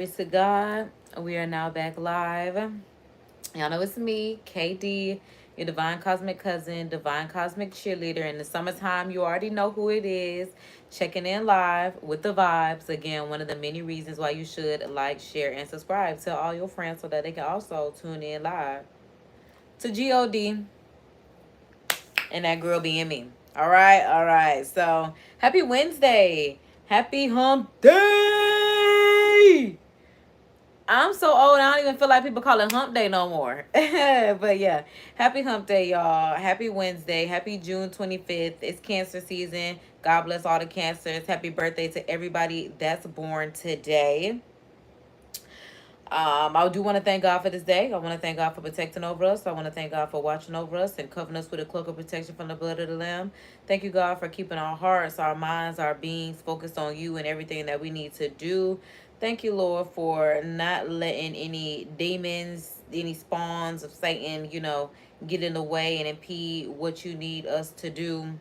Praise to God. We are now back live. Y'all know it's me, KD, your divine cosmic cousin, divine cosmic cheerleader. In the summertime, you already know who it is. Checking in live with the vibes. Again, one of the many reasons why you should like, share, and subscribe. Tell all your friends so that they can also tune in live to GOD and that girl being me. All right, all right. So, happy Wednesday. Happy hump day. I'm so old, I don't even feel like people call it hump day no more. But yeah, happy hump day, y'all. Happy Wednesday. Happy June 25th. It's cancer season. God bless all the cancers. Happy birthday to everybody that's born today. I do want to thank God for this day. I want to thank God for protecting over us. I want to thank God for watching over us and covering us with a cloak of protection from the blood of the Lamb. Thank you, God, for keeping our hearts, our minds, our beings focused on you and everything that we need to do. Thank you, Lord, for not letting any demons, any spawns of Satan, get in the way and impede what you need us to do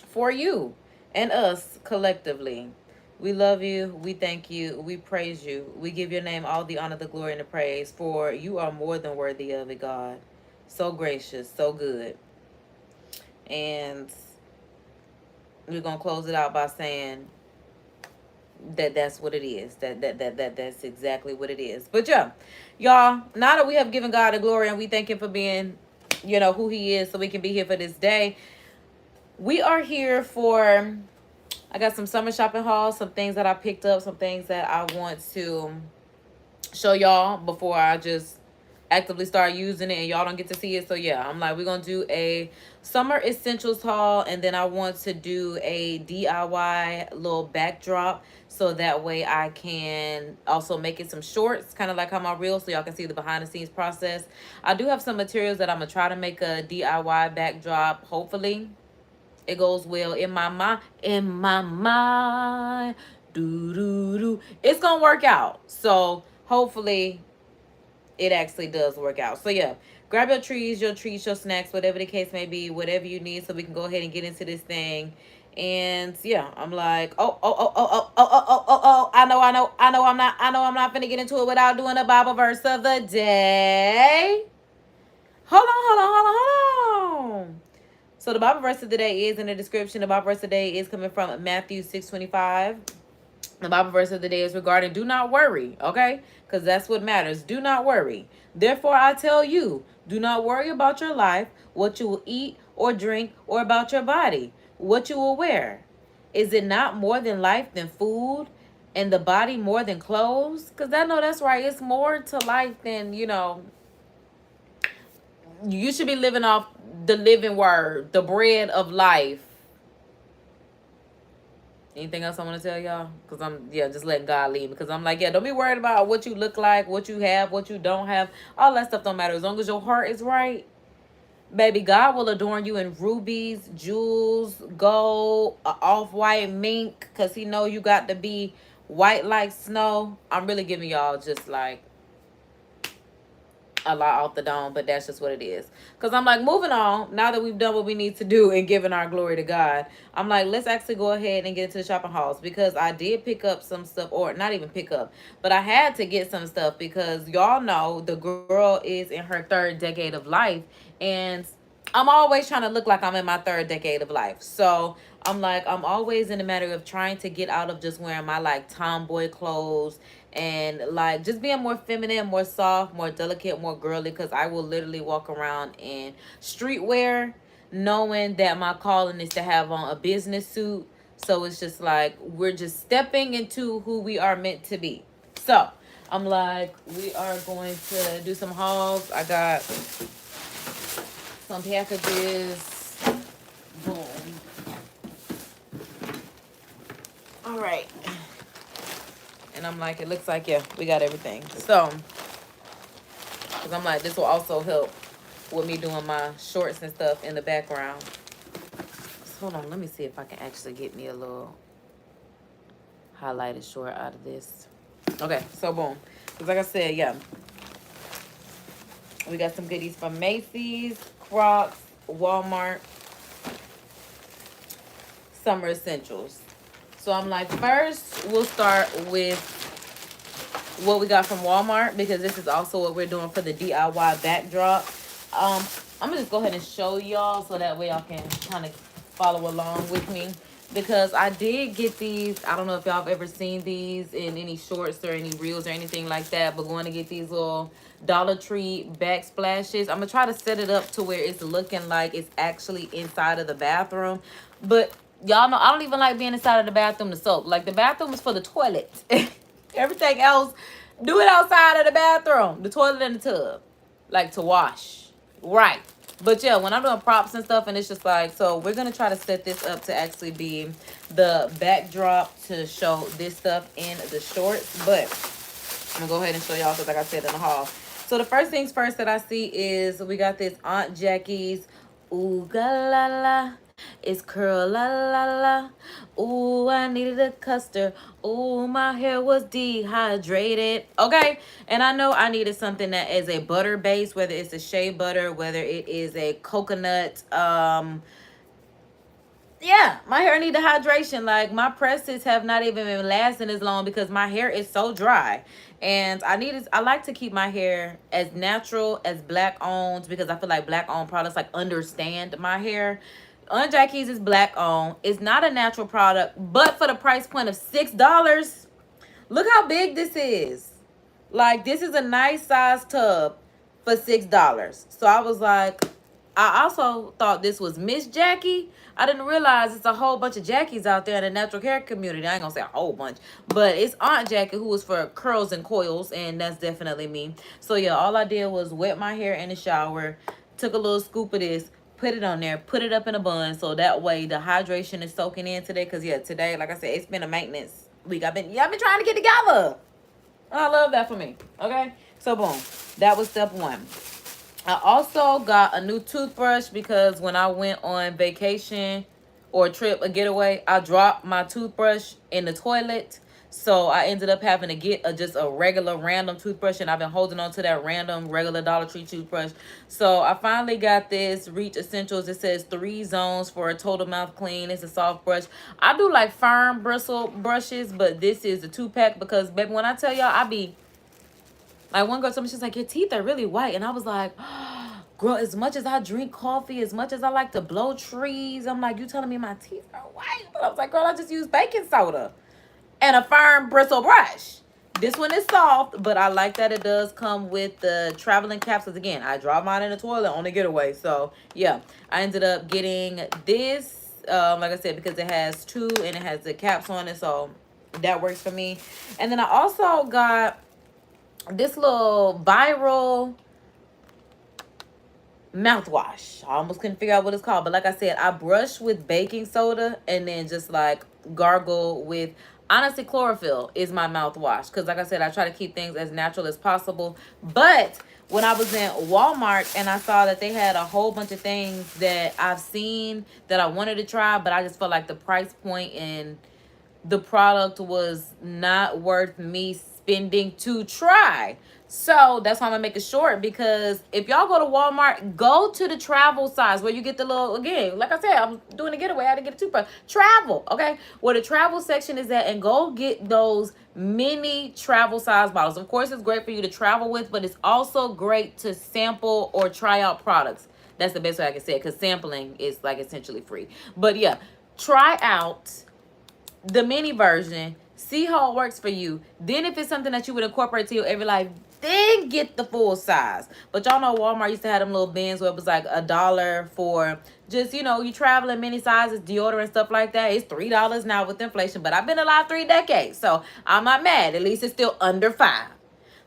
for you and us collectively. We love you. We thank you. We praise you. We give your name all the honor, the glory, and the praise, for you are more than worthy of it, God. So gracious, so good. And we're going to close it out by saying that's what it is. That's exactly what it is. But yeah, y'all, now that we have given God the glory and we thank him for being, who he is, so we can be here for this day, we are here for, I got some summer shopping hauls, some things that I picked up, some things that I want to show y'all before I just actively start using it and y'all don't get to see it. So yeah, I'm like, we're gonna do a summer essentials haul, and then I want to do a DIY little backdrop so that way I can also make it some shorts, kind of like how my reels, so y'all can see the behind the scenes process. I do have some materials that I'm gonna try to make a DIY backdrop. Hopefully it goes well in my mind. In my mind, it's gonna work out. So hopefully it actually does work out. So yeah, grab your treats, your snacks, whatever the case may be, whatever you need, so we can go ahead and get into this thing. And yeah, I'm like, I know I'm not gonna get into it without doing a Bible verse of the day. Hold on. So the Bible verse of the day is in the description. The Bible verse of the day is coming from Matthew 6:25. The Bible verse of the day is regarding do not worry, okay? Because that's what matters. Do not worry. Therefore, I tell you, do not worry about your life, what you will eat or drink, or about your body, what you will wear. Is it not more than life than food, and the body more than clothes? Because I know that's right. It's more to life than, you should be living off the living word, the bread of life. Anything else I want to tell y'all? Because just letting God lead me. Because I'm like, don't be worried about what you look like, what you have, what you don't have. All that stuff don't matter. As long as your heart is right, baby, God will adorn you in rubies, jewels, gold, off-white mink. Because he know you got to be white like snow. I'm really giving y'all just like a lot off the dome, but that's just what it is. Because I'm like, moving on, now that we've done what we need to do and given our glory to God, I'm like, let's actually go ahead and get into the shopping hauls, because I did pick up some stuff, or not even pick up, but I had to get some stuff because y'all know the girl is in her third decade of life, and I'm always trying to look like I'm in my third decade of life. So I'm like, I'm always in a matter of trying to get out of just wearing my like tomboy clothes and like just being more feminine, more soft, more delicate, more girly, because I will literally walk around in streetwear knowing that my calling is to have on a business suit. So it's just like we're just stepping into who we are meant to be. So I'm like, we are going to do some hauls. I got some packages. Boom. All right. And I'm like, it looks like, yeah, we got everything. So, because I'm like, this will also help with me doing my shorts and stuff in the background. So hold on, let me see if I can actually get me a little highlighted short out of this. Okay, so boom. Because like I said, yeah, we got some goodies from Macy's, Crocs, Walmart, summer essentials. So I'm like, first we'll start with what we got from Walmart, because this is also what we're doing for the DIY backdrop. I'm gonna just go ahead and show y'all so that way y'all can kind of follow along with me, because I did get these. I don't know if y'all have ever seen these in any shorts or any reels or anything like that, but going to get these little Dollar Tree backsplashes. I'm gonna try to set it up to where it's looking like it's actually inside of the bathroom, but y'all know I don't even like being inside of the bathroom to soak. Like, the bathroom is for the toilet. Everything else, do it outside of the bathroom, the toilet and the tub, like, to wash. Right. But yeah, when I'm doing props and stuff, and it's just like, so we're gonna try to set this up to actually be the backdrop to show this stuff in the shorts. But I'm gonna go ahead and show y'all, because like I said in the haul. So the first things first that I see is we got this Aunt Jackie's Ooh La La. It's curl la la la. Ooh, I needed a custard. Ooh, my hair was dehydrated. Okay, and I know I needed something that is a butter base, whether it's a shea butter, whether it is a coconut. Yeah, my hair need the hydration. Like, my presses have not even been lasting as long because my hair is so dry. And I like to keep my hair as natural as black owned, because I feel like black owned products like understand my hair. Aunt Jackie's is black owned. It's not a natural product, but for the price point of $6, look how big this is. Like, this is a nice size tub for $6. So I was like, I also thought this was Miss Jackie. I didn't realize it's a whole bunch of Jackies out there in the natural hair community. I ain't gonna say a whole bunch, but it's Aunt Jackie, who is for curls and coils, and that's definitely me. So yeah, all I did was wet my hair in the shower, took a little scoop of this, put it on there, put it up in a bun, so that way the hydration is soaking in today. Because yeah, today, like I said, it's been a maintenance week. I've been trying to get together. I love that for me. Okay, so boom, that was step one. I also got a new toothbrush, because when I went on vacation or a trip, a getaway, I dropped my toothbrush in the toilet. So I ended up having to get just a regular random toothbrush, and I've been holding on to that random regular Dollar Tree toothbrush. So I finally got this Reach Essentials. It says 3 zones for a total mouth clean. It's a soft brush. I do like firm bristle brushes, but this is a 2-pack, because baby, when I tell y'all, I be like, one girl told me, she's like, your teeth are really white. And I was like, girl, as much as I drink coffee, as much as I like to blow trees, I'm like, you telling me my teeth are white? But I was like, girl, I just use baking soda and a firm bristle brush. This one is soft, but I like that it does come with the traveling capsules. Again, I drop mine in the toilet on the getaway. So yeah, I ended up getting this, like I said, because it has 2 and it has the caps on it. So that works for me. And then I also got this little viral mouthwash. I almost couldn't figure out what it's called, but like I said, I brush with baking soda and then just like gargle with, honestly, chlorophyll is my mouthwash, because like I said, I try to keep things as natural as possible. But when I was in Walmart and I saw that they had a whole bunch of things that I've seen that I wanted to try, but I just felt like the price point and the product was not worth me spending to try. So that's why I'm gonna make it short, because if y'all go to Walmart, go to the travel size where you get the little, again, like I said, I'm doing a getaway, I had to get a toothbrush. Travel, okay? Where the travel section is at, and go get those mini travel size bottles. Of course, it's great for you to travel with, but it's also great to sample or try out products. That's the best way I can say it, because sampling is like essentially free. But yeah, try out the mini version, see how it works for you. Then if it's something that you would incorporate to your everyday life, then get the full size. But y'all know Walmart used to have them little bins where it was like $1 for just, you know, you traveling mini sizes, deodorant, stuff like that. It's $3 now with inflation, but I've been alive 3 decades, so I'm not mad. At least it's still under $5.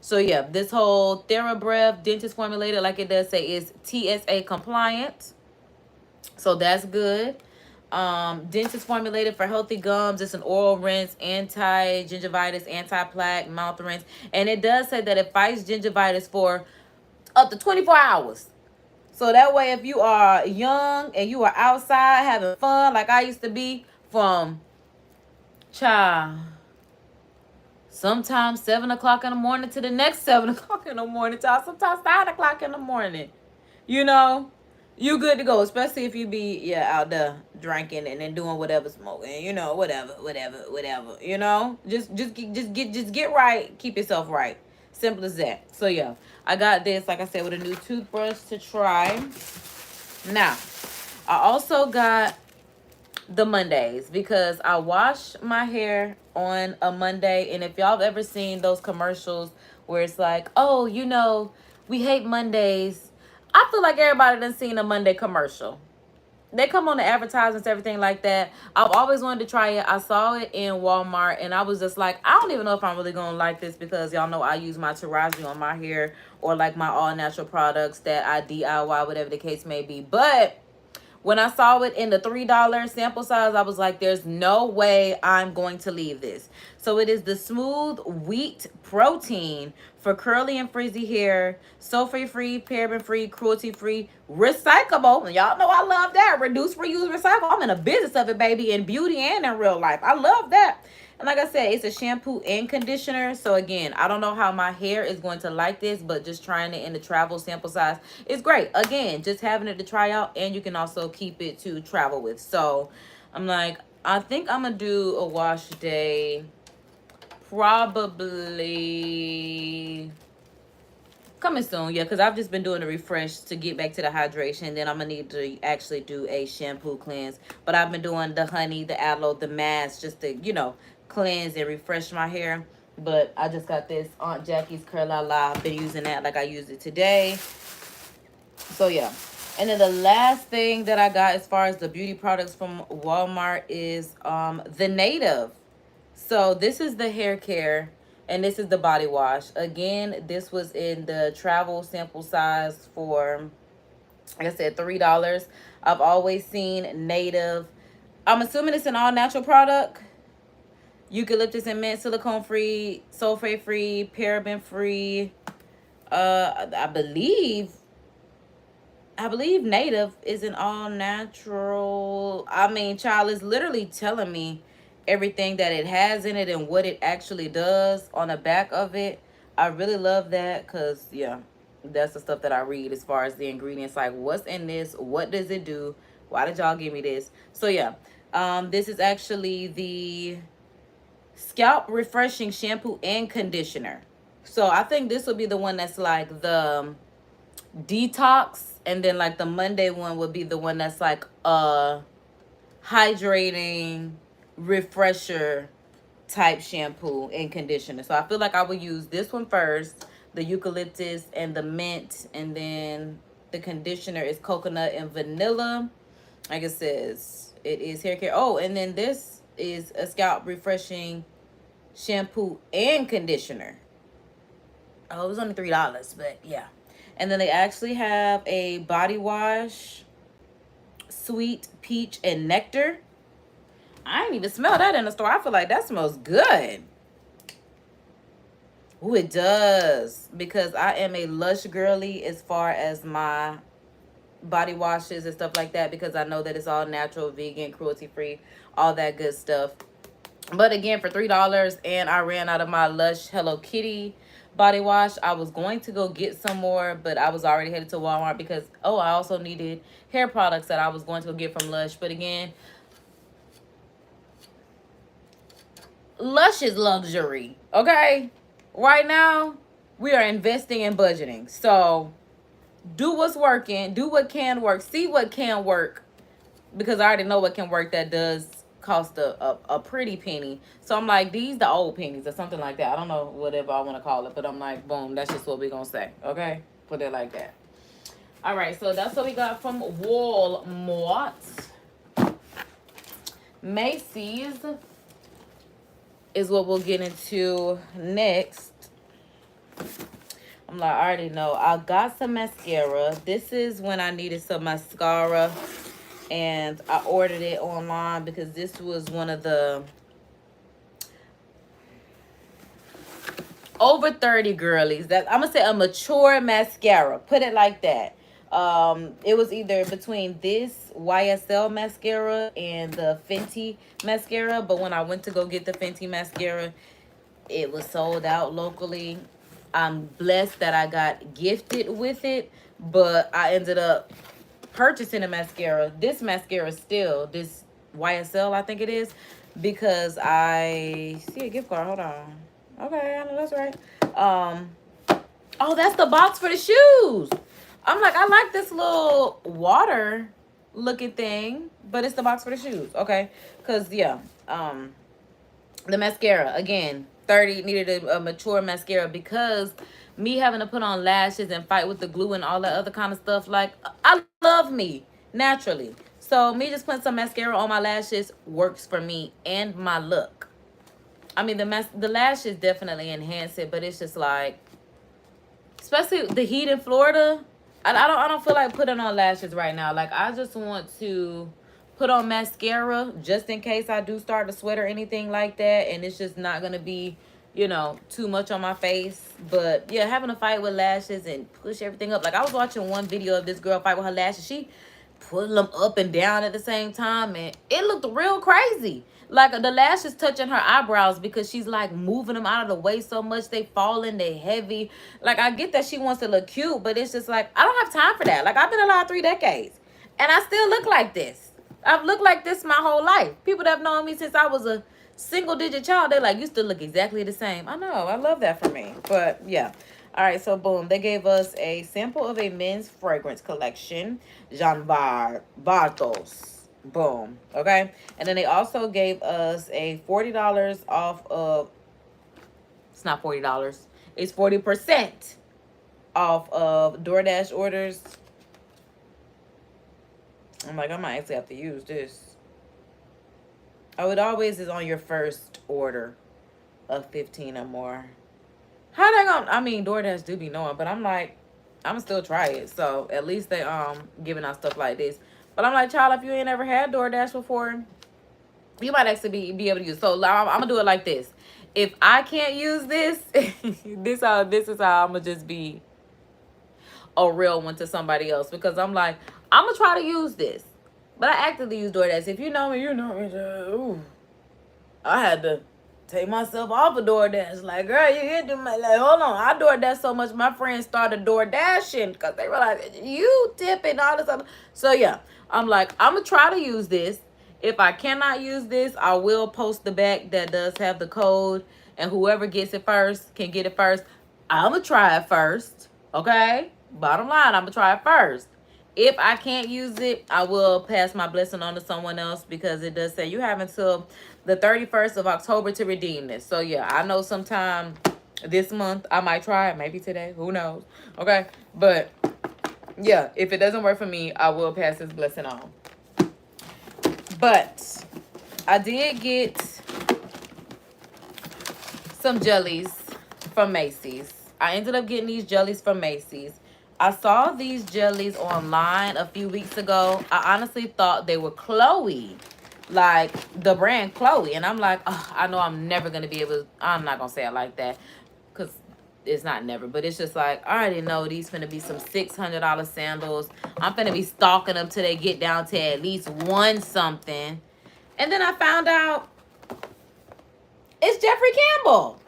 So yeah, this whole TheraBreath dentist formulated, like it does say, is TSA compliant, so that's good. Dentist formulated for healthy gums. It's an oral rinse, anti-gingivitis, anti-plaque, mouth rinse. And it does say that it fights gingivitis for up to 24 hours. So that way, if you are young and you are outside having fun, like I used to be, from sometimes 7 o'clock in the morning to the next 7 o'clock in the morning, sometimes 9 o'clock in the morning, you know, You good to go, especially if you be out there drinking and then doing whatever, smoking, whatever, just get right, keep yourself right, simple as that. So yeah, I got this, like I said, with a new toothbrush to try. Now I also got the Mondays, because I wash my hair on a Monday. And if y'all have ever seen those commercials where it's like, oh, we hate Mondays, I feel like everybody done seen a Monday commercial. They come on the advertisements, everything like that. I've always wanted to try it. I saw it in Walmart and I was just like, I don't even know if I'm really gonna like this, because y'all know I use my ᴑ괏ɪ on my hair, or like my all natural products that I DIY, whatever the case may be. But when I saw it in the $3 sample size, I was like, there's no way I'm going to leave this. So it is the smooth wheat protein for curly and frizzy hair, sulfate-free, paraben-free, cruelty-free, recyclable. And y'all know I love that. Reduce, reuse, recycle. I'm in a business of it, baby, in beauty and in real life. I love that. And like I said, it's a shampoo and conditioner. So again, I don't know how my hair is going to like this, but just trying it in the travel sample size is great. Again, just having it to try out, and you can also keep it to travel with. So I'm like, I think I'm going to do a wash day probably coming soon. Yeah, because I've just been doing a refresh to get back to the hydration. Then I'm going to need to actually do a shampoo cleanse. But I've been doing the honey, the aloe, the mask, just to, cleanse and refresh my hair. But I just got this Aunt Jackie's Curl La La. I've been using that like I used it today. So yeah. And then the last thing that I got as far as the beauty products from Walmart is the Native. So this is the hair care, and this is the body wash. Again, this was in the travel sample size for, like I said, $3. I've always seen Native. I'm assuming it's an all natural product. Eucalyptus and mint, silicone free, sulfate free, paraben free. I believe Native is an all natural. I mean, child, is literally telling me everything that it has in it and what it actually does on the back of it. I really love that, because yeah, that's the stuff that I read as far as the ingredients, like what's in this, what does it do, why did y'all give me this. So yeah, this is actually the scalp refreshing shampoo and conditioner. So I think this will be the one that's like the detox, and then like the Monday one would be the one that's like hydrating refresher type shampoo and conditioner. So I feel like I would use this one first, the eucalyptus and the mint, and then the conditioner is coconut and vanilla. Like it says, it is hair care. Oh, and then this is a scalp refreshing shampoo and conditioner. Oh, it was only $3, but yeah. And then they actually have a body wash, sweet peach and nectar. I ain't even smell that in the store. I feel like that smells good. Ooh, it does. Because I am a Lush girly as far as my body washes and stuff like that, because I know that it's all natural, vegan, cruelty free, all that good stuff. But again, for $3, and I ran out of my Lush Hello Kitty body wash. I was going to go get some more, but I was already headed to Walmart because, oh, I also needed hair products that I was going to go get from Lush. But again, Lush is luxury, okay? Right now, we are investing in budgeting. So do what's working, do what can work, see what can work, because I already know what can work that does cost a pretty penny. So I'm like, these the old pennies or something like that. I don't know, whatever I want to call it, but I'm like, boom, that's just what we're gonna say, okay? Put it like that. All right, so that's what we got from Walmart. Macy's is what we'll get into next. I'm like, I already know. I got some mascara. This is when I needed some mascara, and I ordered it online because this was one of the over 30 girlies. That I'm gonna say a mature mascara. Put it like that. It was either between this YSL mascara and the Fenty mascara, but when I went to go get the Fenty mascara, it was sold out locally. I'm blessed that I got gifted with it, but I ended up purchasing a mascara, this mascara still, this YSL, I think it is, because I see a gift card. Hold on. Okay, I know that's right. Oh, that's the box for the shoes. I'm like, I like this little water looking thing, but it's the box for the shoes. Okay, because yeah, the mascara again, 30 needed a mature mascara, because me having to put on lashes and fight with the glue and all that other kind of stuff, like, I love me naturally, so me just putting some mascara on my lashes works for me and my look. I mean, the lashes definitely enhance it, but it's just like, especially the heat in Florida, I don't feel like putting on lashes right now. Like, I just want to put on mascara just in case I do start to sweat or anything like that, and it's just not gonna be, you know, too much on my face. But yeah, having a fight with lashes and push everything up. Like, I was watching one video of this girl fight with her lashes. She pulling them up and down at the same time, and it looked real crazy. Like, the lashes touching her eyebrows, because she's like moving them out of the way so much, they falling, they heavy. Like, I get that she wants to look cute, but it's just like, I don't have time for that. Like, I've been alive 3 decades and I still look like this. I've looked like this my whole life. People that have known me since I was a single digit child, they're like, you still look exactly the same. I know, I love that for me. But yeah. All right, so boom, they gave us a sample of a men's fragrance collection, ᴏᴏᴛᴇᴛ. Boom. Okay. And then they also gave us a $40 off of, it's not $40, it's 40% off of DoorDash orders. I'm like, I might actually have to use this. Oh, it always is on your first order of 15 or more. How they gonna, I mean, DoorDash do be knowing, but I'm like, I'm gonna still try it. So at least they giving out stuff like this. But I'm like, child, if you ain't ever had DoorDash before, you might actually be able to use. So I'm gonna do it like this. If I can't use this, this is how I'm gonna just be a real one to somebody else, because I'm like, I'm gonna try to use this, but I actively use DoorDash. If you know me, you know me. Ooh, I had to take myself off of DoorDash. Like, girl, you hit them. Like, hold on. I DoorDash so much, my friends started DoorDashing because they realized you tipping all this other. So yeah, I'm like, I'm gonna try to use this. If I cannot use this, I will post the back that does have the code, and whoever gets it first can get it first. I'm gonna try it first, okay? Bottom line, I'm gonna try it first. If I can't use it, I will pass my blessing on to someone else, because it does say you have until the 31st of October to redeem this. So yeah, I know sometime this month I might try it, maybe today, who knows, okay? But yeah, if it doesn't work for me, I will pass this blessing on. But I did get some jellies from Macy's. I ended up getting these jellies from Macy's. I saw these jellies online a few weeks ago. I honestly thought they were Chloe, like the brand Chloe. And I'm like, oh, I know I'm never going to be able to, I'm not going to say it like that, because it's not never. But it's just like, I already know these finna be some $600 sandals. I'm finna be stalking them till they get down to at least one something. And then I found out it's Jeffrey Campbell.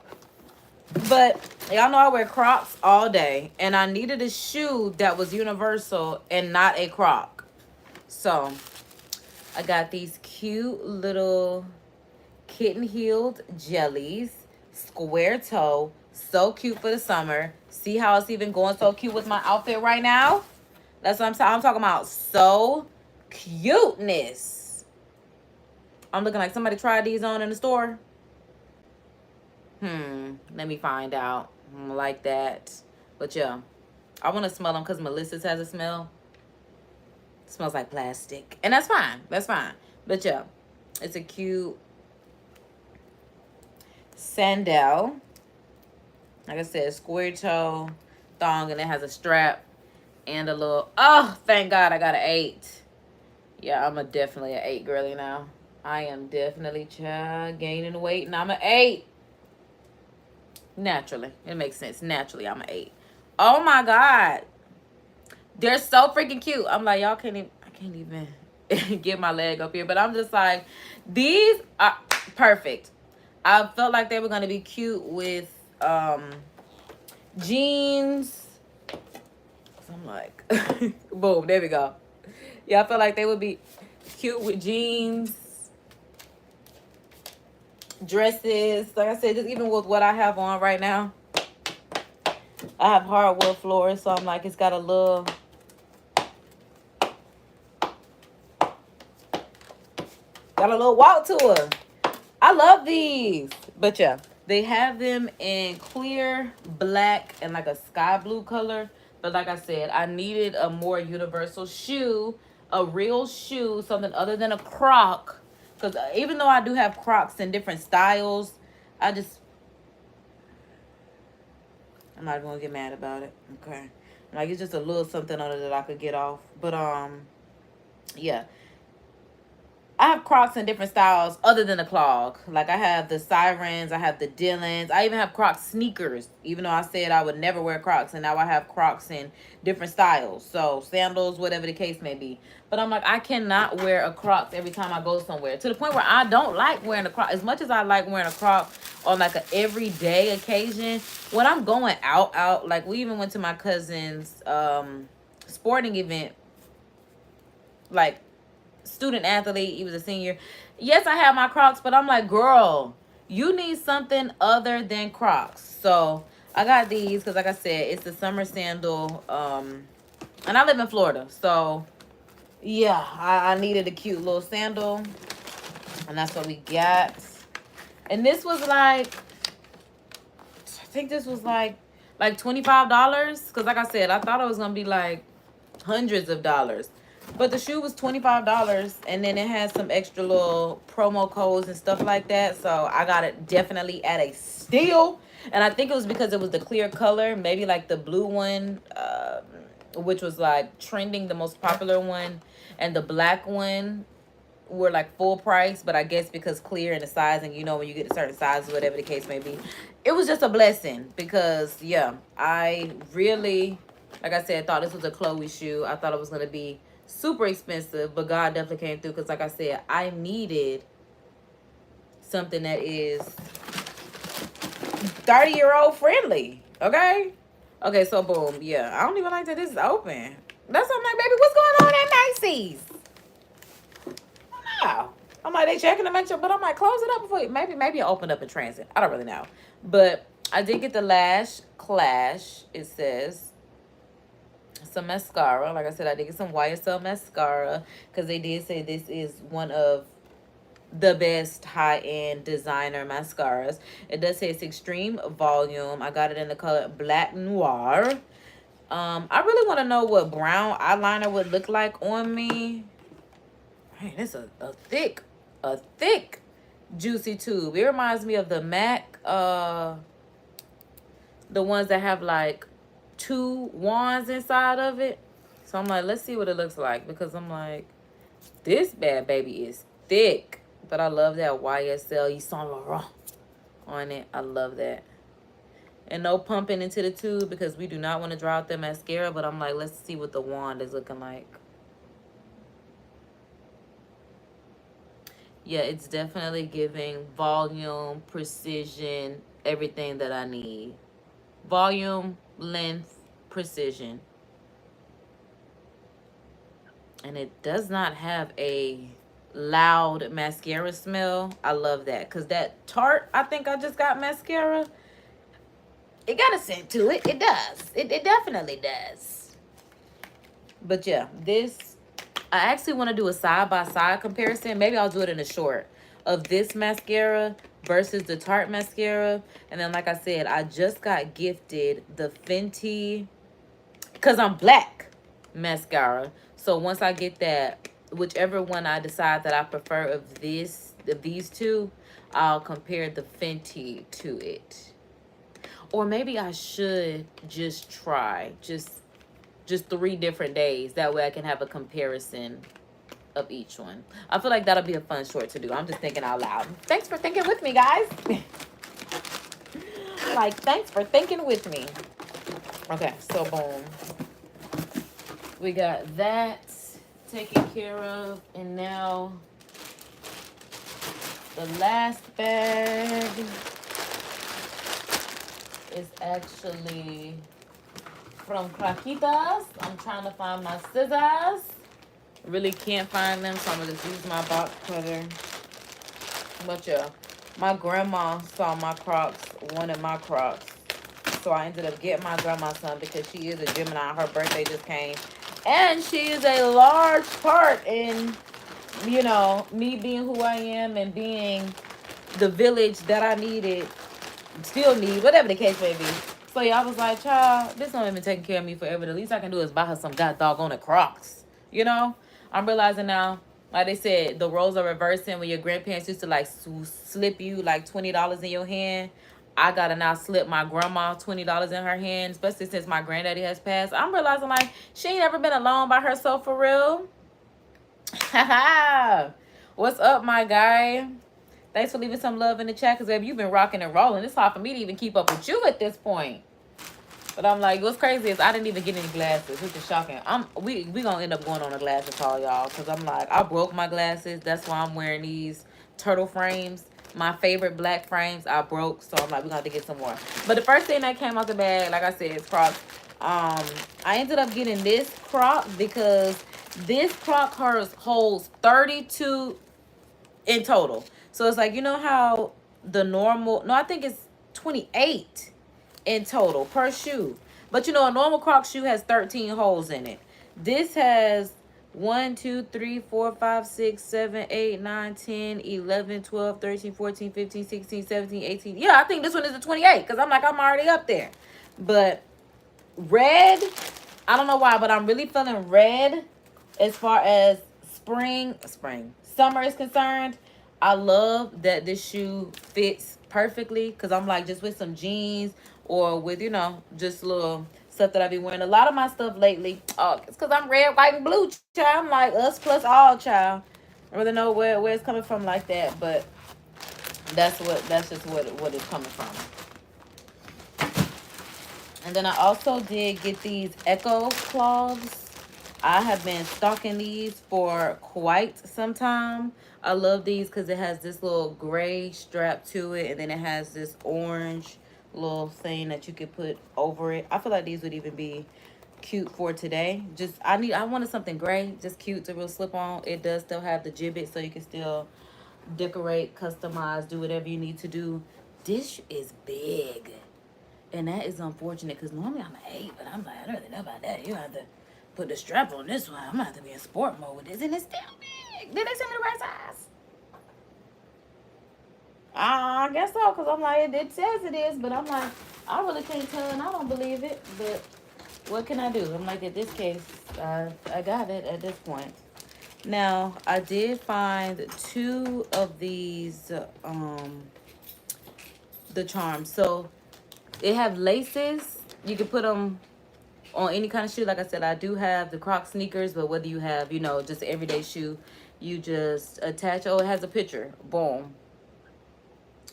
But y'all know I wear Crocs all day, and I needed a shoe that was universal and not a Croc. So I got these cute little kitten-heeled jellies, square toe, so cute for the summer. See how it's even going so cute with my outfit right now? That's what I'm talking about. So cuteness. I'm looking like somebody tried these on in the store. Let me find out. Like that. But yeah, I want to smell them because Melissa's has a smell. It smells like plastic. And that's fine. That's fine. But yeah, it's a cute sandal. Like I said, square toe thong, and it has a strap and a little, oh, thank God I got an 8. Yeah, I'm definitely an 8 girly now. I am definitely gaining weight, and I'm an 8. Naturally. It makes sense. Naturally, I'm an 8. Oh my God. They're so freaking cute. I'm like, y'all can't even, I can't even get my leg up here. But I'm just like, these are perfect. I felt like they were going to be cute with jeans. So I'm like, boom, there we go. Yeah, I feel like they would be cute with jeans, dresses. Like I said, just even with what I have on right now. I have hardwood floors, so I'm like, it's got a little... got a little walk to it. I love these. But yeah, they have them in clear, black, and like a sky blue color. But like I said, I needed a more universal shoe, a real shoe, something other than a Croc. Because even though I do have Crocs in different styles, I'm not even gonna get mad about it. Okay. Like, it's just a little something on it that I could get off. But yeah. I have Crocs in different styles other than the clog. Like, I have the Sirens, I have the Dylans. I even have Crocs sneakers, even though I said I would never wear Crocs. And now I have Crocs in different styles. So, sandals, whatever the case may be. But I'm like, I cannot wear a Crocs every time I go somewhere. To the point where I don't like wearing a Croc. As much as I like wearing a Croc on, like, a everyday occasion, when I'm going out, like, we even went to my cousin's sporting event, like, student athlete, he was a senior. Yes, I have my Crocs, but I'm like, girl, you need something other than Crocs. So I got these because, like I said, it's the summer sandal. And I live in Florida, so yeah, I needed a cute little sandal, and that's what we got. And this was like, I think this was like $25, because like I said, I thought it was gonna be like hundreds of dollars. But the shoe was $25, and then it has some extra little promo codes and stuff like that. So I got it definitely at a steal. And I think it was because it was the clear color, maybe like the blue one, which was like trending, the most popular one, and the black one were like full price. But I guess because clear and the size, and you know when you get a certain size, whatever the case may be, it was just a blessing. Because yeah, I really, like I said, thought this was a Chloe shoe. I thought it was gonna be super expensive, but God definitely came through, because like I said, I needed something that is 30-year-old friendly. Okay, so boom. Yeah, I don't even like that this is open. That's what I'm like, baby, what's going on at Macy's? Wow. I'm like, they checking to make sure, but I'm like, close it up before you, maybe it opened up in transit. I don't really know. But I did get the Lash Clash, it says. Some mascara. Like I said, I did get some YSL mascara, because they did say this is one of the best high-end designer mascaras. It does say it's extreme volume. I got it in the color Black Noir. I really want to know what brown eyeliner would look like on me. Man, it's a thick juicy tube. It reminds me of the MAC, the ones that have like 2 wands inside of it. So I'm like, let's see what it looks like, because I'm like, this bad baby is thick. But I love that YSL Yves Saint Laurent on it. I love that. And no pumping into the tube, because we do not want to dry out the mascara. But I'm like, let's see what the wand is looking like. Yeah, it's definitely giving volume, precision, everything that I need. Volume, length, precision. And it does not have a loud mascara smell. I love that, because that Tarte, I think I just got mascara, it got a scent to it. It does. It definitely does. But yeah, this, I actually want to do a side-by-side comparison. Maybe I'll do it in a short, of this mascara versus the Tarte mascara. And then, like I said, I just got gifted the Fenty, because I'm black, mascara. So once I get that, whichever one I decide that I prefer of these two, I'll compare the Fenty to it. Or maybe I should just try just 3 different days. That way I can have a comparison of each one. I feel like that'll be a fun short to do. I'm just thinking out loud. Thanks for thinking with me, guys. Like, thanks for thinking with me. Okay, so boom. We got that taken care of. And now the last bag is actually from Crocs. I'm trying to find my scissors. Really can't find them, so I'm gonna just use my box cutter. But yeah, my grandma saw my Crocs, wanted my Crocs. So I ended up getting my grandma some because she is a Gemini. Her birthday just came. And she is a large part in, you know, me being who I am and being the village that I needed, still need, whatever the case may be. So yeah, I was like, child, this don't even taking care of me forever. The least I can do is buy her some god doggone Crocs. You know? I'm realizing now, like they said, the roles are reversing. When your grandparents used to like slip you like $20 in your hand, I gotta now slip my grandma $20 in her hand, especially since my granddaddy has passed. I'm realizing like she ain't ever been alone by herself for real. What's up, my guy? Thanks for leaving some love in the chat, because baby, you've been rocking and rolling. It's hard for me to even keep up with you at this point. But I'm like, what's crazy is I didn't even get any glasses, which is shocking. We gonna end up going on a glasses haul, y'all, because I'm like, I broke my glasses. That's why I'm wearing these turtle frames. My favorite black frames I broke, so I'm like, we're gonna have to get some more. But the first thing that came out the bag, like I said, is Crocs. I ended up getting this Croc because this Croc holds 32 in total. So it's like, you know how the normal, no, I think it's 28 in total per shoe. But you know, a normal Croc shoe has 13 holes in it. This has 1, 2, 3, 4, 5, 6, 7, 8, 9, 10, 11, 12, 13, 14, 15, 16, 17, 18. Yeah, I think this one is a 28 because I'm like, I'm already up there. But red, I don't know why, but I'm really feeling red as far as summer is concerned. I love that this shoe fits perfectly because I'm like, just with some jeans or with, you know, just little stuff that I be wearing. A lot of my stuff lately, it's because I'm red, white, and blue, child. I'm like us plus all, child. I really know where it's coming from like that, but that's just what it's coming from. And then I also did get these Echo cloths. I have been stalking these for quite some time. I love these because it has this little gray strap to it, and then it has this orange little thing that you could put over it. I feel like these would even be cute for today. Just I wanted something gray, just cute to real slip on. It does still have the gibbet, so you can still decorate, customize, do whatever you need to do. This is big. And that is unfortunate because normally I'm an 8, but I'm like, I don't really know about that. You have to put the strap on this one. I'm going to have to be in sport mode with this. And it's still big. Did they send me the right size? I guess so, because I'm like, it says it is, but I'm like, I really can't tell and I don't believe it. But what can I do? I'm like, in this case, I got it at this point. Now, I did find 2 of these, the charms. So, it have laces. You can put them on any kind of shoe. Like I said, I do have the Crocs sneakers, but whether you have, you know, just an everyday shoe, you just attach. Oh, it has a picture. Boom.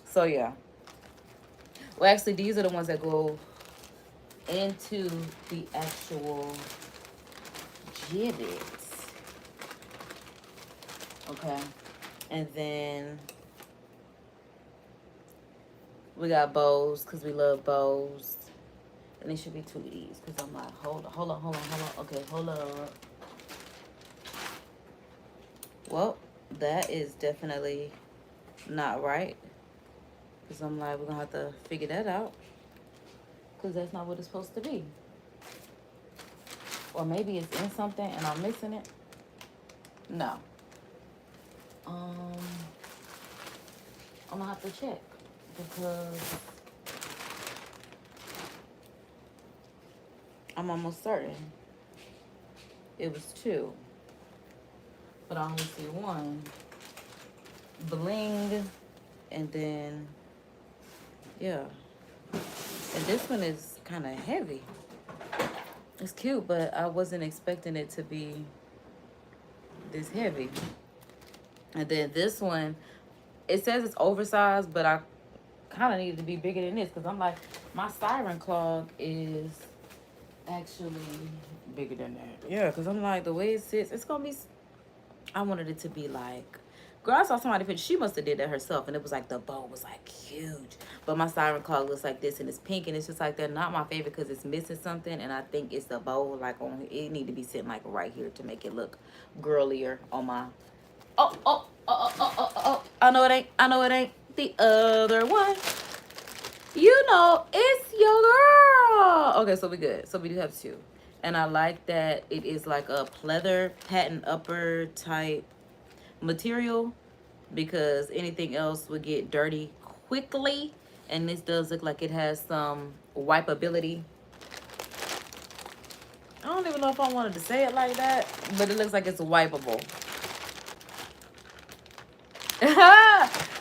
So, yeah. Well, actually, these are the ones that go into the actual gibbets. Okay. And then we got bows because we love bows. And there should be 2 of these because I'm like, hold on. Okay, hold up. Well, that is definitely not right. Because I'm like, we're going to have to figure that out. Because that's not what it's supposed to be. Or maybe it's in something and I'm missing it. No. I'm going to have to check. Because I'm almost certain it was 2. But I only see 1. Bling. And then, yeah. And this one is kind of heavy. It's cute, but I wasn't expecting it to be this heavy. And then this one, it says it's oversized, but I kind of needed to be bigger than this because I'm like, my siren clog is actually bigger than that. Yeah, because I'm like, the way it sits, it's going to be, I wanted it to be like Girl, I saw somebody picture. She must have did that herself, and it was like the bow was like huge. But my siren card looks like this, and it's pink, and it's just like they're not my favorite because it's missing something, and I think it's the bow like on it need to be sitting like right here to make it look girlier on my. Oh! I know it ain't. I know it ain't the other one. You know, it's your girl. Okay, so we good. So we do have two, and I like that it is like a pleather patent upper type material, because anything else would get dirty quickly, and this does look like it has some wipeability. I don't even know if I wanted to say it like that, but it looks like it's wipeable.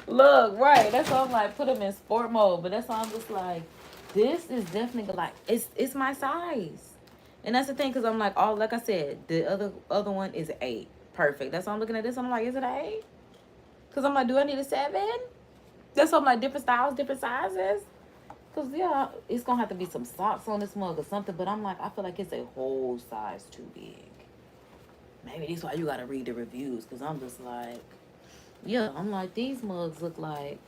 Look, right, that's why I'm like put them in sport mode, but that's why I'm just like, this is definitely like it's my size. And that's the thing, because I'm like, oh, like I said, the other one is 8. Perfect. That's why I'm looking at this. I'm like, is it an 8? Because I'm like, do I need a 7? That's why I'm like, different styles, different sizes. Because, yeah, it's going to have to be some socks on this mug or something. But I'm like, I feel like it's a whole size too big. Maybe that's why you got to read the reviews. Because I'm just like, yeah, I'm like, these mugs look like.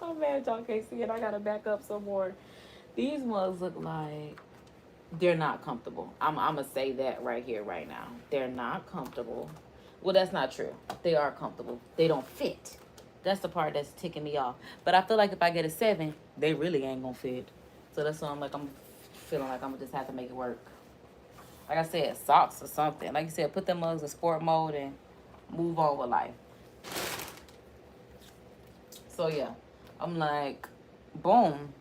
Oh, man, y'all can't see it. I got to back up some more. These mugs look like they're not comfortable. I'm going to say that right here, right now. They're not comfortable. Well, that's not true. They are comfortable. They don't fit. That's the part that's ticking me off. But I feel like if I get a 7, they really ain't gonna fit. So that's why I'm feeling like I'm gonna just have to make it work. Like I said, socks or something. Like you said, put them mugs in sport mode and move on with life. So yeah, I'm like, boom.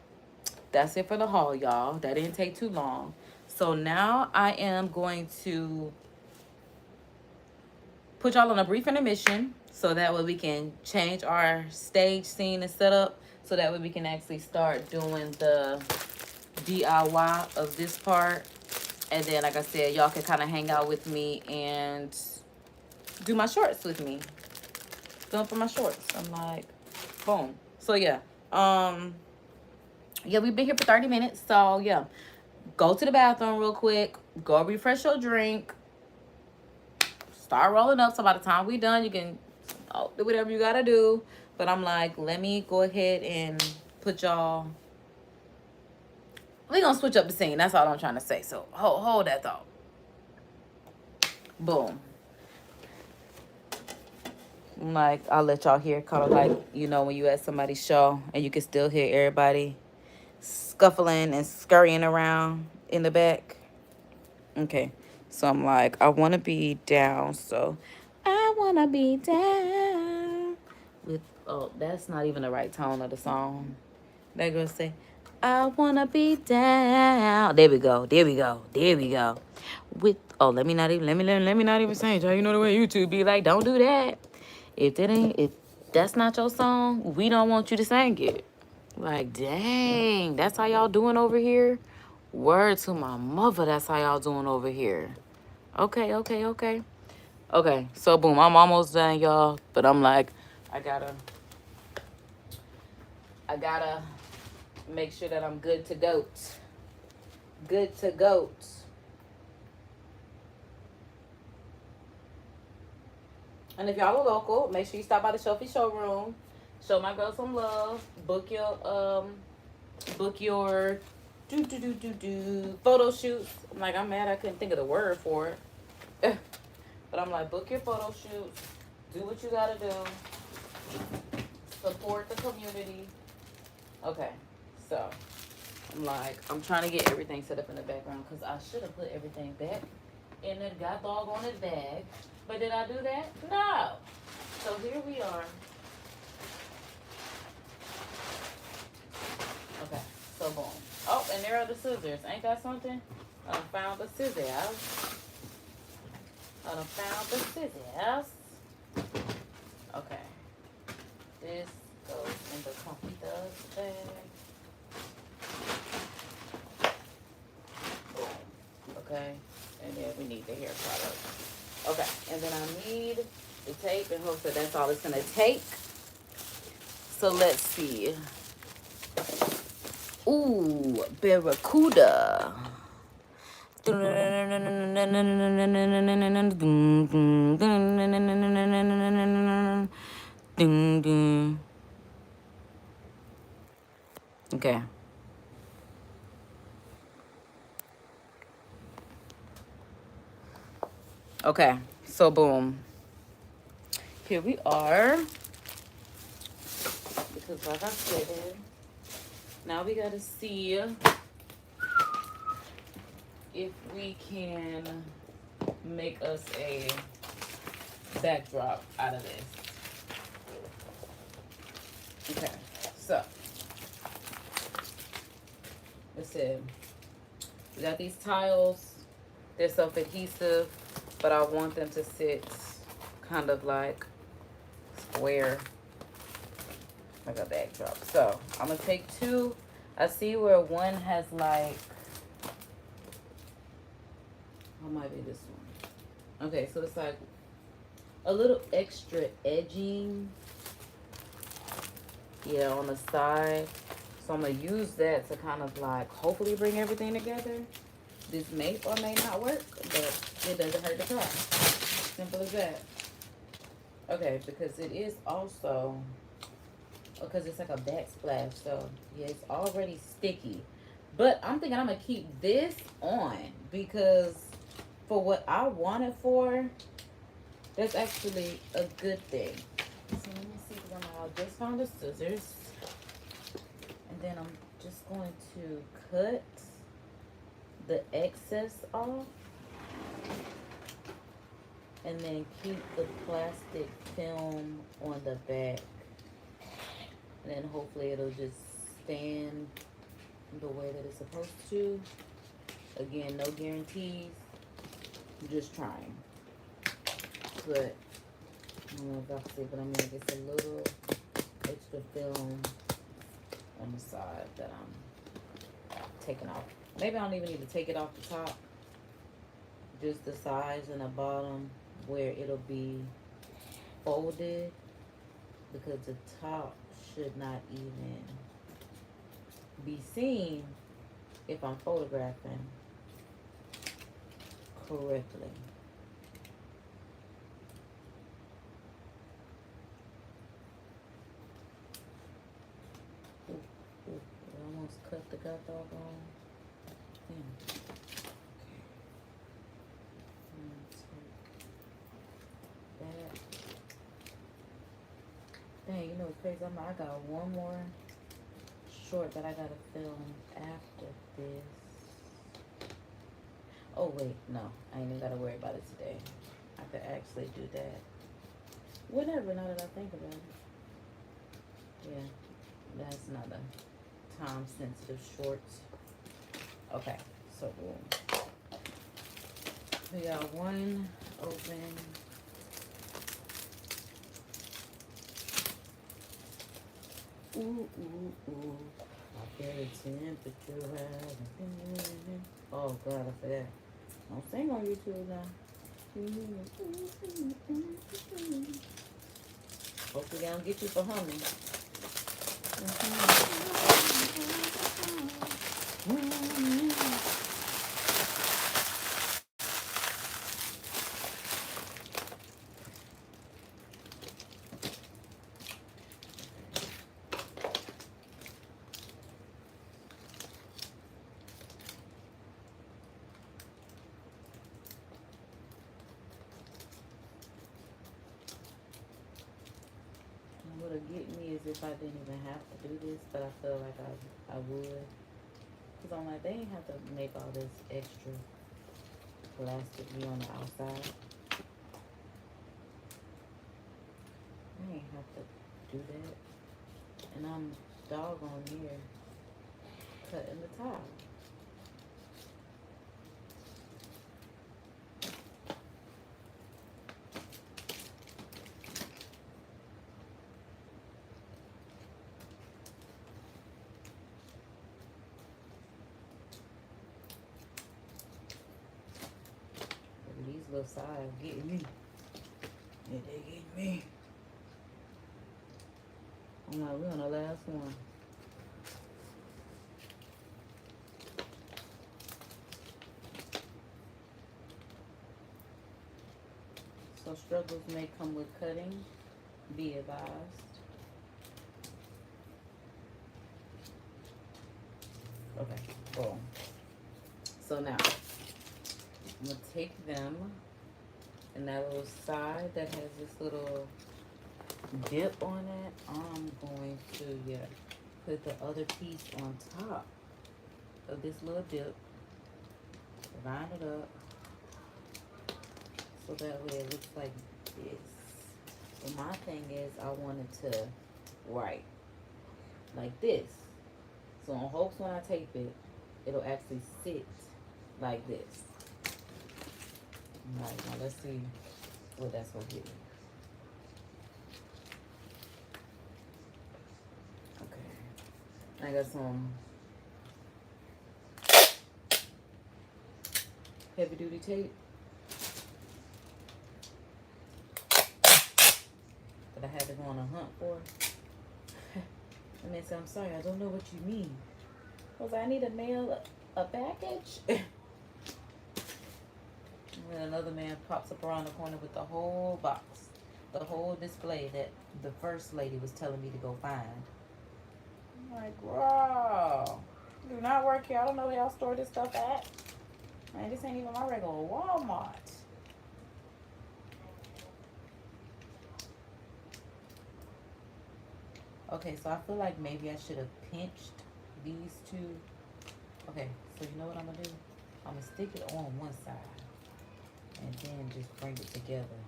That's it for the haul, y'all. That didn't take too long. So now I am going to put y'all on a brief intermission, so that way we can change our stage scene and setup, so that way we can actually start doing the DIY of this part. And then, like I said, y'all can kind of hang out with me and do my shorts with me. Film for my shorts. I'm like, boom. So yeah, yeah, we've been here for 30 minutes. So yeah, go to the bathroom real quick. Go refresh your drink. Start rolling up, so by the time we done, you can do whatever you gotta do. But I'm like, let me go ahead and put y'all. We gonna switch up the scene. That's all I'm trying to say. So hold that thought. Boom. Like, I'll let y'all hear, kind of like, you know, when you at somebody's show and you can still hear everybody scuffling and scurrying around in the back. Okay. So I'm like, I want to be down, so I want to be down with, oh, that's not even the right tone of the song. That girl say, I want to be down. There we go. There we go. There we go. With, oh, let me not even sing, y'all. You know the way YouTube be like, don't do that. If that's not your song, we don't want you to sing it. Like, dang, that's how y'all doing over here? Word to my mother, that's how y'all doing over here. Okay. Okay, so boom, I'm almost done, y'all. But I'm like, I gotta make sure that I'm good to go. Good to go. And if y'all are local, make sure you stop by the Sophie showroom. Show my girl some love. Book your photo shoots. I'm like, I'm mad I couldn't think of the word for it. But I'm like, book your photo shoots. Do what you gotta do. Support the community. Okay, so I'm like, I'm trying to get everything set up in the background, because I should have put everything back in the god doggone it bag. But did I do that? No. So here we are. Okay, so boom. Oh, and there are the scissors. Ain't that something? I done found the scissors. Okay. This goes in the comfy dust bag. Boom. Okay. And then we need the hair product. Okay. And then I need the tape, and hopefully that's all it's gonna take. So let's see. Ooh, Barracuda. Okay. Okay, so boom. Here we are. Because like I said, now we gotta see if we can make us a backdrop out of this. Okay, so let's see. We got these tiles. They're self-adhesive, but I want them to sit kind of like square, like a backdrop. So I'm gonna take two. I see where one has like, oh, might be this one. Okay, so it's like a little extra edging, yeah, on the side. So I'm gonna use that to kind of like hopefully bring everything together. This may or may not work, but it doesn't hurt to try. Simple as that. Okay, because it is also, because it's like a backsplash, so yeah, it's already sticky. But I'm thinking I'm gonna keep this on because for what I want it for, that's actually a good thing. So let me see, because I just found the scissors. And then I'm just going to cut the excess off. And then keep the plastic film on the back. And then hopefully it'll just stand the way that it's supposed to. Again, no guarantees. I'm just trying. But I don't know if I see, but I'm gonna get a little extra film on the side that I'm taking off. Maybe I don't even need to take it off the top. Just the sides and the bottom where it'll be folded, because the top should not even be seen if I'm photographing correctly. I almost cut the gut doggone thing. Dang, you know what's crazy? I got one more short that I gotta film after this. Oh wait, no, I ain't even gotta worry about it today. I could actually do that whenever, now that I think about it. Yeah, that's not a time sensitive short. Okay, so boom. We got one open. Ooh, ooh, ooh. My favorite temperature. Oh, God, I forgot. Don't sing on YouTube now. Hopefully, I don't get you for humming. What would get me is if I didn't even have to do this, but I feel like I would. Because I'm like, they ain't have to make all this extra plastic on the outside. They ain't have to do that. And I'm doggone near cutting the tile. These little sides getting me. Yeah, they getting me. I'm like, we're on the last one. struggles may come with cutting. Be advised. Okay, boom. So now, I'm going to take them and that little side that has this little dip on it, I'm going to, put the other piece on top of this little dip. Line it up so that way it looks like this. But my thing is I want it to write like this. So in hopes when I tape it, it'll actually sit like this. Alright, now let's see what that's gonna give me. Okay. I got some heavy duty tape that I had to go on a hunt for. And they said, I'm sorry, I don't know what you mean. Because I need to mail a package. And then another man pops up around the corner with the whole box. The whole display that the first lady was telling me to go find. I'm like, bro, do not work here. I don't know where y'all store this stuff at. Man, this ain't even my regular Walmart. Okay, so I feel like maybe I should have pinched these two. Okay, so you know what I'm gonna do? I'm gonna stick it on one side and then just bring it together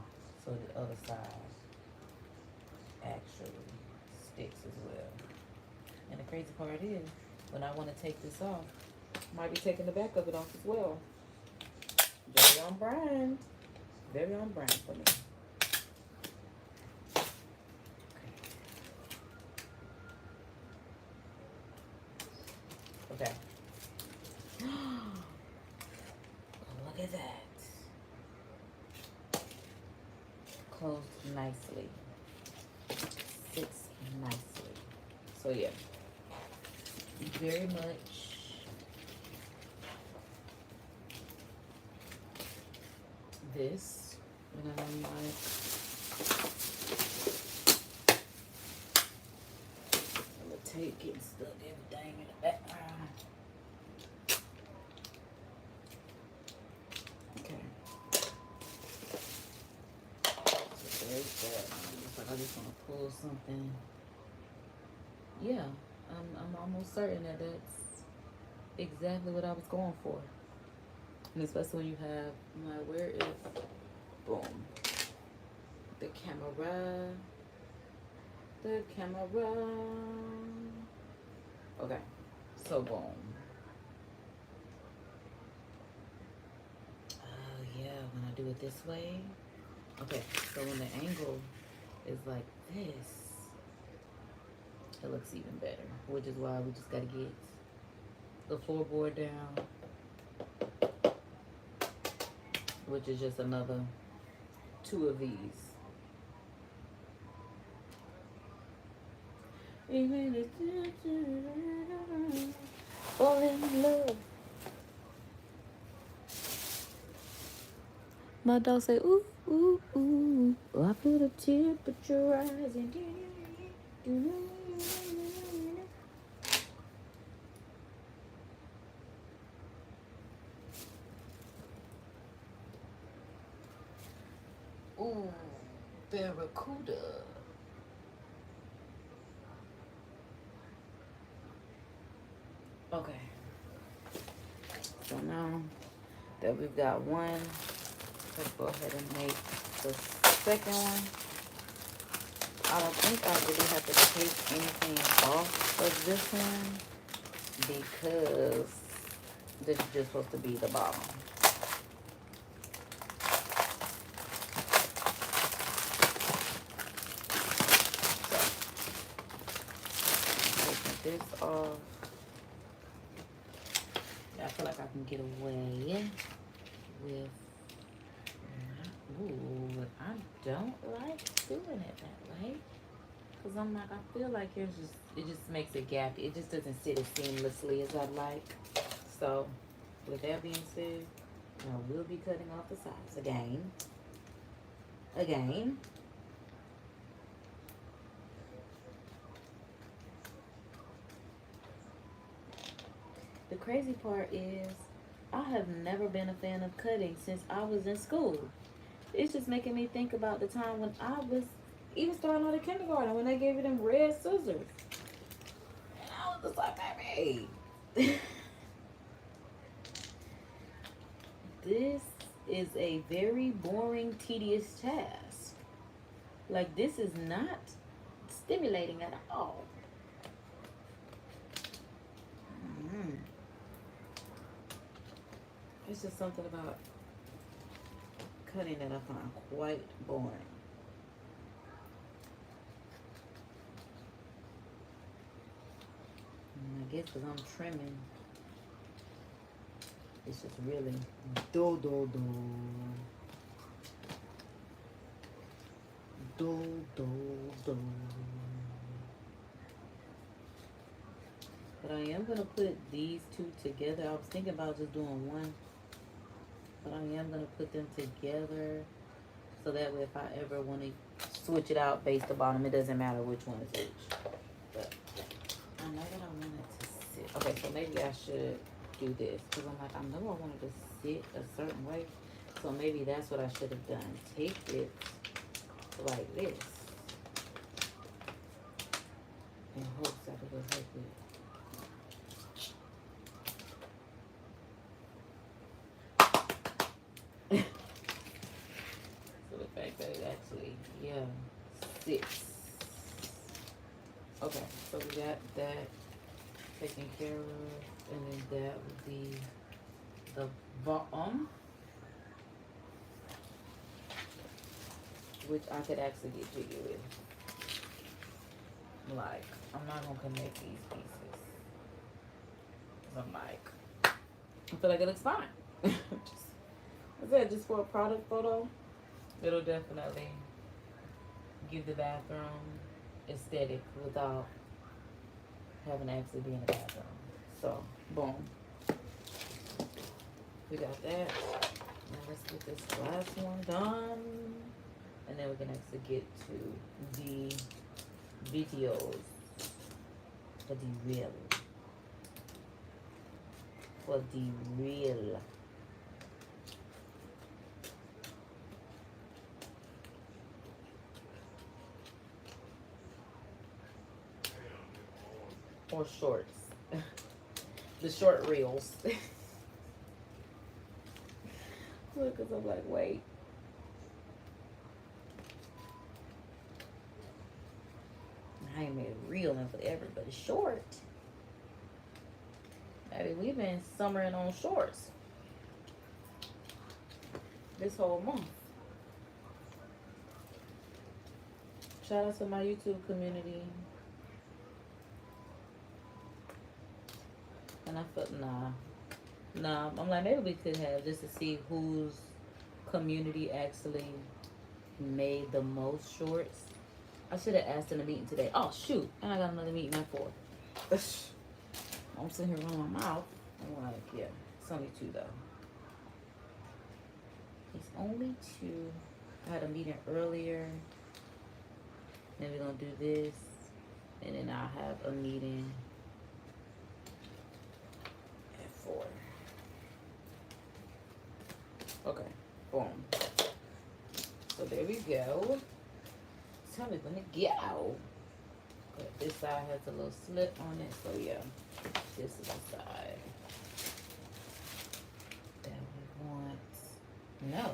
so the other side actually sticks as well. And the crazy part is, when I want to take this off, I might be taking the back of it off as well. Very on brand. Very on brand for me. Okay. Look at that. Closed nicely. Sits nicely. So yeah. Very much this. And I'm like, I'm gonna take it and stuck everything in the back. Okay. So there's that. Looks like I just want to pull something. Yeah, I'm almost certain that that's exactly what I was going for. And especially when you have, I'm like, where is, boom, the camera, okay, so boom. Oh yeah, when I do it this way, okay, so when the angle is like this, it looks even better, which is why we just gotta get the floorboard down, which is just another 2 of these. Fall in love. My dog say, ooh, ooh, ooh. I feel the temperature rising. Ooh, barracuda. Okay. So now that we've got one, let's go ahead and make the second one. I don't think I really have to take anything off of this one because this is just supposed to be the bottom. This off. Yeah, I feel like I can get away with. Ooh, I don't like doing it that way, cause I'm like, I feel like it just makes it gappy. It just doesn't sit as seamlessly as I'd like. So, with that being said, I will be cutting off the sides again. again. The crazy part is I have never been a fan of cutting since I was in school. It's just making me think about the time when I was even starting out of kindergarten when they gave you them red scissors. And I was just like, baby, this is a very boring, tedious task. Like, this is not stimulating at all. It's just something about cutting that I find quite boring. And I guess because I'm trimming, it's just really do. But I am going to put these two together. I was thinking about just doing one. But I am going to put them together. So that way if I ever want to switch it out based upon them, it doesn't matter which one is which. But I know that I want it to sit. Okay, so maybe I should do this. Because I'm like, I know I wanted to sit a certain way. So maybe that's what I should have done. Take it like this. In hopes that it will help it. So the fact that it actually, yeah, sits. Okay, so we got that taken care of, and then that would be the bottom, which I could actually get jiggy with. Like, I'm not gonna connect these pieces. I'm like, I feel like it looks fine. I said, just for a product photo, it'll definitely give the bathroom aesthetic without having to actually be in the bathroom. So, boom. We got that. Now let's get this last one done. And then we can actually get to the videos for the real. For the real. Or shorts. The short reels. Look, because I'm like, wait. I ain't made a reel and for everybody short. Maybe we've been summering on shorts this whole month. Shout out to my YouTube community. And I felt, nah. I'm like, maybe we could have just to see whose community actually made the most shorts. I should have asked in a meeting today. Oh, shoot. And I got another meeting at 4. I'm sitting here running my mouth. I'm like, yeah, it's only 2 though. It's only 2. I had a meeting earlier. Then we're going to do this. And then I'll have a meeting at 4. Okay, boom. So there we go. Tell me when to go. But this side has a little slip on it, so yeah, this is the side that we want. No,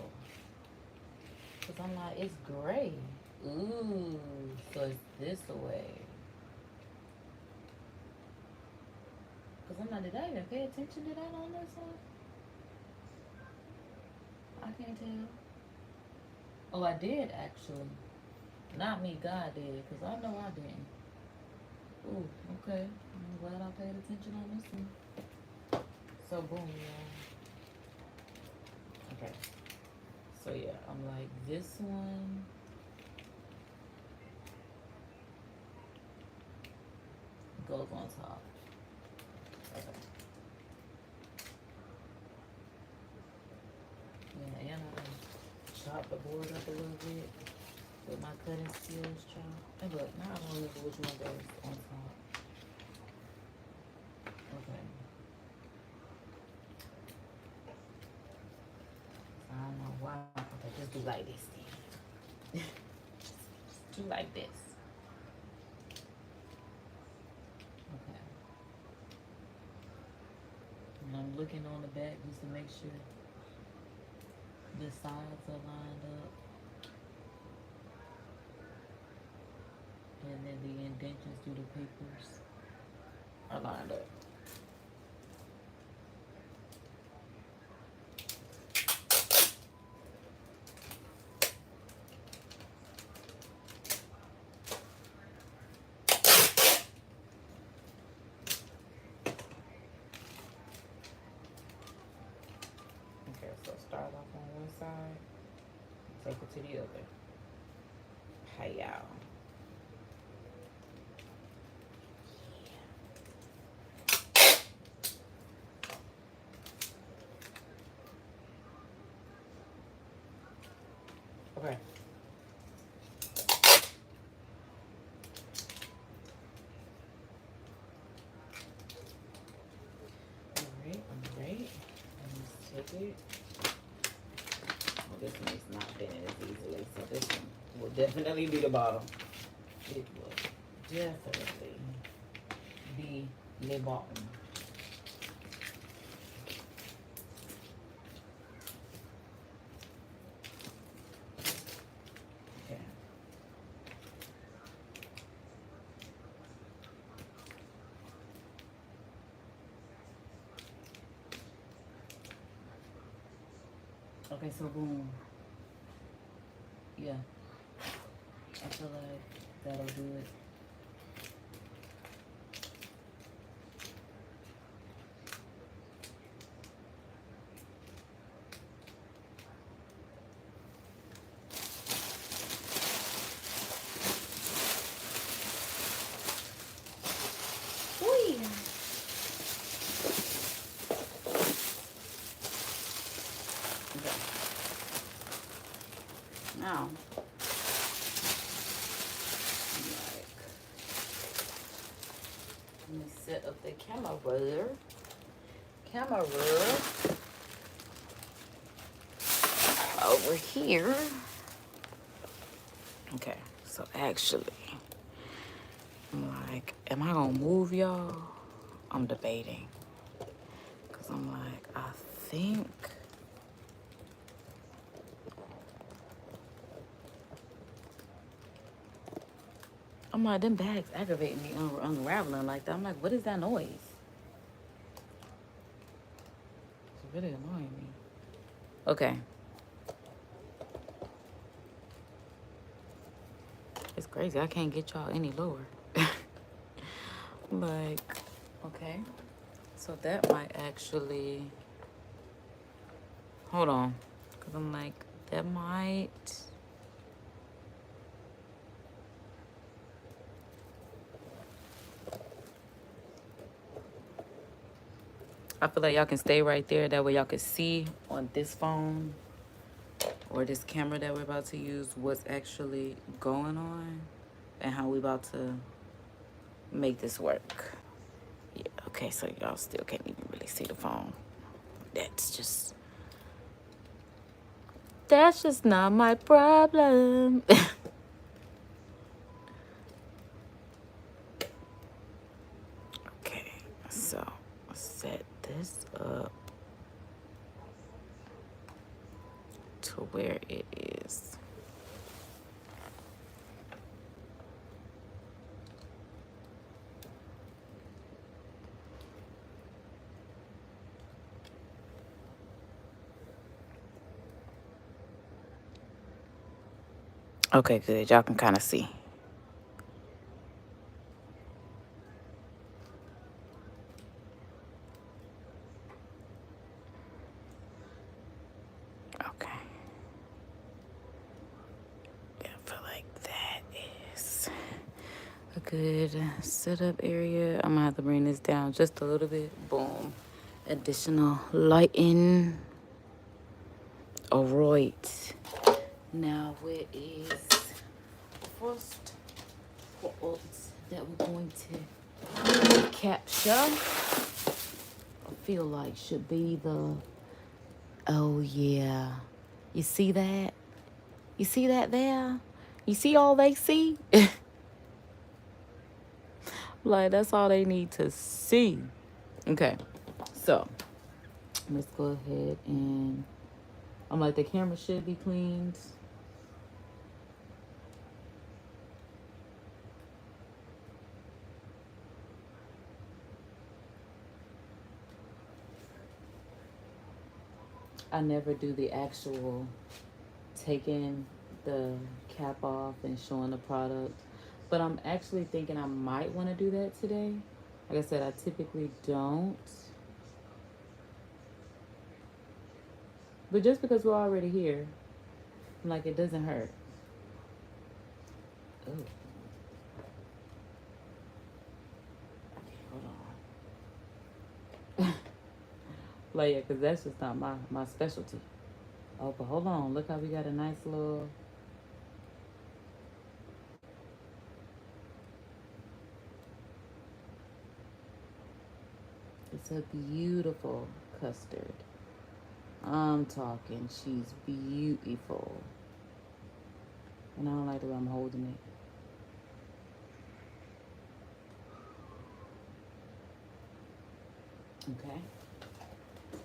because I'm like, it's gray. Ooh, so it's this way. Because I'm like, did I even pay attention to that on this one? I can't tell. Oh, I did actually. Not me, God did, because I know I didn't. Ooh, okay. I'm glad I paid attention on this one. So, boom, y'all. Okay. So, yeah, I'm like, this one. Goes on top. Okay. Yeah, and I chopped the board up a little bit with my cutting skills, child. And look, now I don't remember which one goes on top. Okay. I don't know why. Okay, just do like this then. Just do like this. Okay. And I'm looking on the back just to make sure the sides are lined up. And then the indentions through the papers are lined up. Okay, so start off on one side, take it to the other. Hey, y'all. Okay. All right. Let's take it. Well, this one is not bending as easily, so this one will definitely be the bottom. It will definitely be the bottom. Okay, so boom. Yeah. I feel like that'll do it. Now, let me set up the camera over here. Okay, so actually, I'm like, am I gonna move y'all? I'm debating. Cause I'm like, I think I'm like, them bags aggravating me unraveling like that. I'm like, what is that noise? It's really annoying me. Okay. It's crazy. I can't get y'all any lower. Like, okay. So that might actually... Hold on. Because I'm like, that might... I feel like y'all can stay right there. That way y'all can see on this phone or this camera that we're about to use what's actually going on and how we about to make this work. Yeah, okay, so y'all still can't even really see the phone. That's just not my problem. Okay, so set this up to where it is. Okay, good. Y'all can kind of see. Okay. Yeah, I feel like that is a good setup area. I'm gonna have to bring this down just a little bit. Boom. Additional lighting. All right. Now, where is the first part that we're going to capture? I feel like should be the, oh yeah. You see that? You see that there? You see all they see? Like, that's all they need to see. Okay, so let's go ahead and, I'm like, the camera should be cleaned. I never do the actual taking the cap off and showing the product, but I'm actually thinking I might want to do that today. Like I said, I typically don't, but just because we're already here, I'm like, it doesn't hurt. Oh, okay, hold on. Like, yeah, because that's just not my specialty. Oh, but hold on. Look how we got a nice little... It's a beautiful custard. I'm talking, she's beautiful. And I don't like the way I'm holding it. Okay.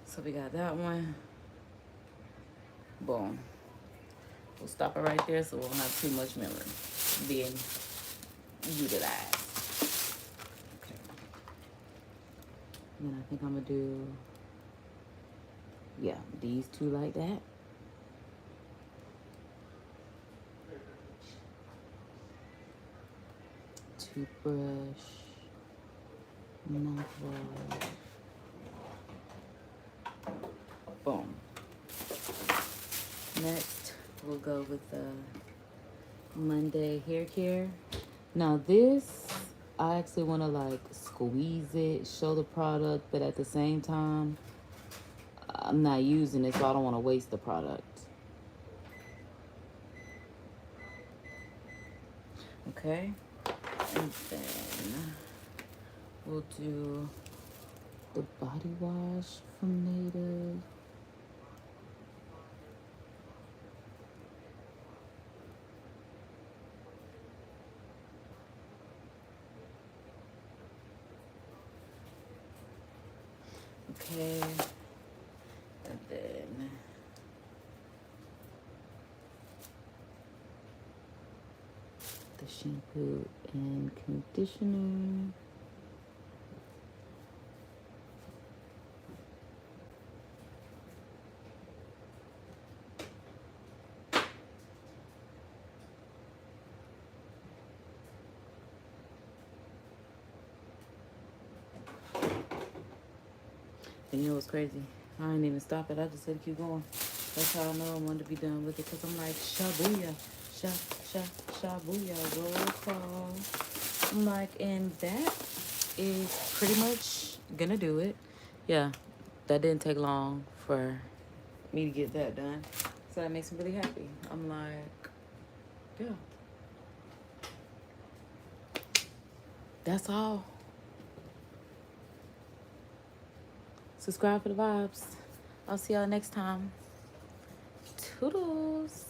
So we got that one. Boom. We'll stop it right there so we won't have too much memory being utilized. Okay. And then I think I'm gonna do, yeah, these two like that. Toothbrush, mouthwash. Boom. Next, we'll go with the Monday hair care. Now this, I actually want to like squeeze it, show the product, but at the same time, I'm not using it, so I don't want to waste the product. Okay, and then we'll do the body wash from Native. Okay, and then the shampoo and conditioner. And you know what's crazy? I didn't even stop it. I just said keep going. That's how I know I wanted to be done with it, because I'm like, shabuya, shabuya, roll call. I'm like, and that is pretty much gonna do it. Yeah, that didn't take long for me to get that done. So that makes me really happy. I'm like, yeah. That's all. Subscribe for the vibes. I'll see y'all next time. Toodles.